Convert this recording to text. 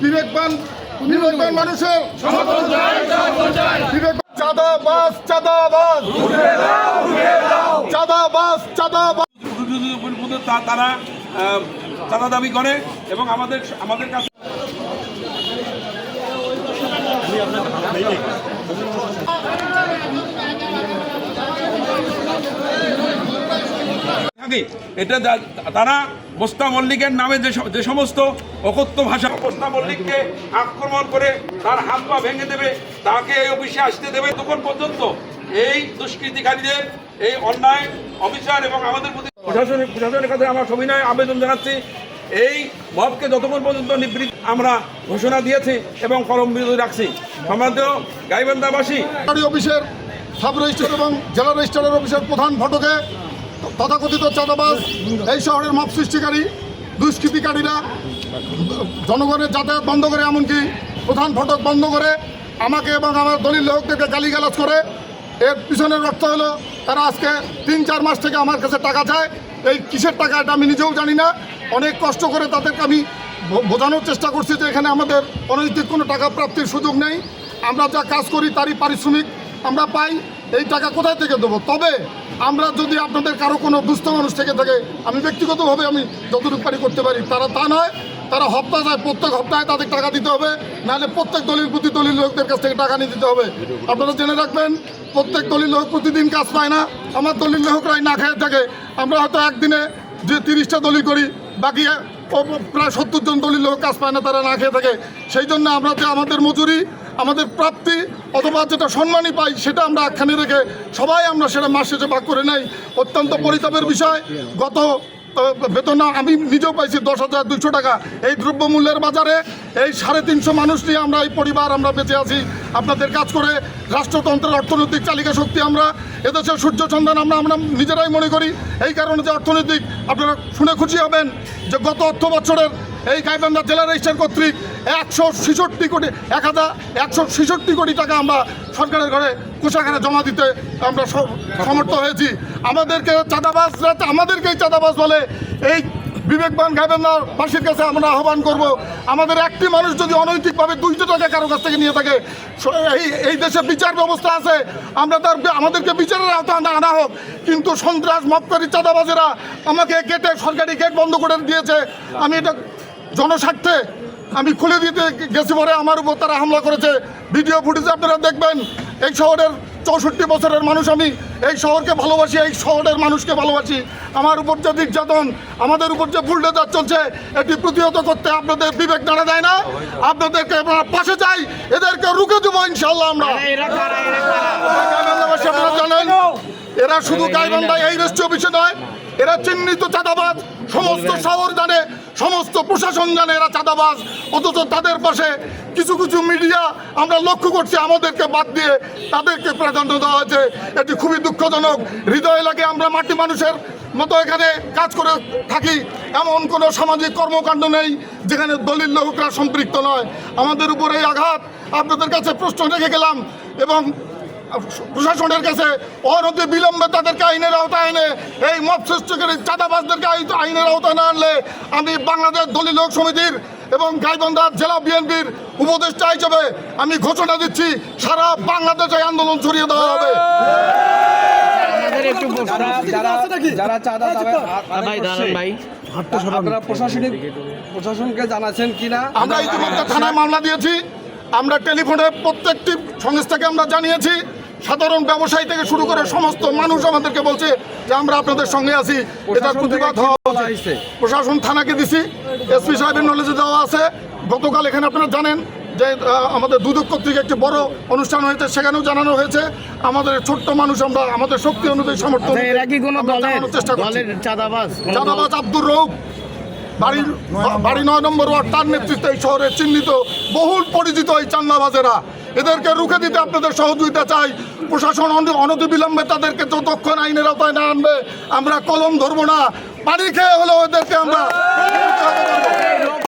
বিবেকবান মানুষের চাঁদাবাজ চাঁদাবাজ চাঁদাবাজ চাঁদাবাজ তারা চাঁদা দাবি করে এবং আমাদের কাছে এটা তারা মোস্তা মল্লিকের নামে যে সমস্ত অকথ্য ভাষা মোস্তা মল্লিককে আক্রমণ করে তার হাত পা ভেঙে দেবে, তাকে এই অফিসে আসতে দেবে, তখন পর্যন্ত এই দুষ্কৃতিকারীদের এই অন্যায় অবিচার এবং আমাদের প্রতি প্রশাসনের কাছে আমরা সবিনয় আবেদন জানাচ্ছি। এই মবকে যতক্ষণ পর্যন্ত নিবৃত্ত আমরা ঘোষণা দিয়েছি এবং কলম বিরোধী রাখছি। সম্মানিত গাইবান্ধাবাসী, অফিসের সাব রেজিস্ট্রার এবং জেলা রেজিস্ট্রারের অফিসের প্রধান ফটকে তথাকথিত চাঁদাবাজ এই শহরের মব সৃষ্টিকারী দুষ্কৃতিকারীরা জনগণের যাতায়াত বন্ধ করে, এমনকি প্রধান ফটক বন্ধ করে আমাকে এবং আমার দলিল লেখকদেরকে গালিগালাজ করে। এর পিছনের অর্থ হলো তারা আজকে 3-4 মাস থেকে আমার কাছে টাকা চায়। এই কিসের টাকা এটা আমি নিজেও জানি না। অনেক কষ্ট করে তাদেরকে আমি বোঝানোর চেষ্টা করছি যে এখানে আমাদের অনৈতিক কোনো টাকা প্রাপ্তির সুযোগ নেই। আমরা যা কাজ করি তারই পারিশ্রমিক আমরা পাই। এই টাকা কোথায় থেকে দেবো? তবে আমরা যদি আপনাদের কারো কোনো দুস্থ মানুষ থেকে থাকে, আমি ব্যক্তিগতভাবে আমি যতটুকু পারি করতে পারি। তারা তা নয়, তারা প্রত্যেক সপ্তাহে তাদের টাকা দিতে হবে, নাহলে প্রত্যেক দলিল লোকদের কাছ থেকে টাকা নিয়ে দিতে হবে। আপনারা জেনে রাখবেন, প্রত্যেক দলিল লোক প্রতিদিন কাজ পায় না। আমার দলিল লেখকরাই না খেয়ে থাকে। আমরা হয়তো একদিনে যে 30টা দলিল করি, বাকি প্রায় 70 জন দলিল লোক কাজ পায় না, তারা না খেয়ে থাকে। সেই জন্য আমরা যে আমাদের মজুরি, আমাদের প্রাপ্তি অথবা যেটা সম্মানই পাই সেটা আমরা একখানে রেখে সবাই আমরা সেটা মাস শেষে ভাগ করে নেই। অত্যন্ত পরিতাপের বিষয়, গত বেতন আমি নিজেও পাইছি 10,200 টাকা। এই দ্রব্যমূল্যের বাজারে এই 350 মানুষ নিয়ে আমরা এই পরিবার আমরা বেঁচে আছি। আপনাদের কাজ করে রাষ্ট্রতন্ত্রের অর্থনৈতিক চালিকা শক্তি আমরা, এদেশের সূর্য সন্ধান আমরা নিজেরাই মনে করি। এই কারণে যে অর্থনৈতিক, আপনারা শুনে খুশি হবেন যে গত অর্থ বছরের এই গাইবান্ধা জেলা রেজিস্ট্রার কর্তৃক 166 কোটি টাকা আমরা সরকারের ঘরে কোষাগারে জমা দিতে আমরা সমর্থ হয়েছি। আমাদেরকেই চাঁদাবাজ বলে এই বিবেকবান গাইবান্ধাবাসীর কাছে আমরা আহ্বান করব, আমাদের একটি মানুষ যদি অনৈতিকভাবে 200 টাকা কারো কাছ থেকে নিয়ে থাকে, এই দেশে বিচার ব্যবস্থা আছে, আমাদেরকে বিচারের আওতায় আনা হোক। কিন্তু সন্ত্রাস মবকারী চাঁদাবাজেরা আমাকে সরকারি গেট বন্ধ করে দিয়েছে। আমি এটা জনস্বার্থে আমি খুলে দিতে গেছি পরে আমার উপর তারা হামলা করেছে। ভিডিও ফুটেজ আপনারা দেখবেন। এই শহরের 64 বছরের মানুষ, আমি এই শহরকে ভালোবাসি, এই শহরের মানুষকে ভালোবাসি। আমার উপর যে নির্যাতন, আমাদের উপর যে বুলডোজার চলছে, এটি প্রতিহত করতে আপনাদের বিবেক নাড়া দেয় না। আপনাদেরকে আপনারা পাশে চাই, এদেরকে রুখে দেবো ইনশাল্লাহ আমরা। আপনারা জানেন, এরা শুধু গাইবান্ধায় এই রেজিস্ট্রি অফিসে নয়, এরা চিহ্নিত চাঁদাবাজ। সমস্ত শহর জানে, সমস্ত প্রশাসন জানে এরা চাঁদাবাজ। অথচ তাদের পাশে কিছু মিডিয়া আমরা লক্ষ্য করছি, আমাদেরকে বাদ দিয়ে তাদেরকে প্রাধান্য দেওয়া হয়েছে। এটি খুবই দুঃখজনক। হৃদয় লাগে, আমরা মাটি মানুষের মতো এখানে কাজ করে থাকি। এমন কোনো সামাজিক কর্মকাণ্ড নেই যেখানে দলিল লেখকরা সম্পৃক্ত নয়। আমাদের উপর এই আঘাত আপনাদের কাছে প্রশ্ন রেখে গেলাম এবং প্রশাসনের কাছে অনতি বিলম্বে তাদেরকে আইনের আওতায় এনে এই মব সৃষ্টিকারী চাঁদাবাজদেরকে আইনের আওতায় না আনলে আমি বাংলাদেশ দলিল লোক সমিতির এবং গাইবান্ধা জেলা বিএনপির উপদেষ্টা হিসেবে আমি ঘোষণা দিচ্ছি, সারা বাংলাদেশে আন্দোলন ছড়িয়ে দেওয়া হবে। প্রশাসনকে জানাচ্ছেন কিনা? আমরা ইতিমধ্যে থানায় মামলা দিয়েছি। আমরা টেলিফোনে প্রত্যেকটি সংস্থাকে আমরা জানিয়েছি। সাধারণ ব্যবসায়ী থেকে শুরু করে সমস্ত মানুষ আমাদেরকে বলছে যে আমরা আপনাদের সঙ্গে আছি। এটার প্রতিবাদ হওয়া উচিত। প্রশাসন থানাকে দিছি, এসপি সাহেবের নলেজে দেওয়া আছে। গতকাল এখানে আপনারা জানেন যে আমাদের দুদক কর্তৃক একটি বড় অনুষ্ঠান হয়েছে, সেখানেও জানানো হয়েছে। আমাদের ছোট্ট মানুষ, আমরা আমাদের শক্তি অনুযায়ী সমর্থন চেষ্টা করছি। চাঁদাবাজ আব্দুর রৌফ, বাড়ি 9 নম্বর ওয়ার্ড, তার নেতৃত্বে এই শহরে চিহ্নিত বহুল পরিচিত এই চাঁদাবাজেরা। এদেরকে রুখে দিতে আপনাদের সহযোগিতা চাই। প্রশাসন অনতিবিলম্বে তাদেরকে যতক্ষণ আইনের আওতায় না আনবে আমরা কলম ধরবো না। পানি খেয়ে হলেও এদেরকে আমরা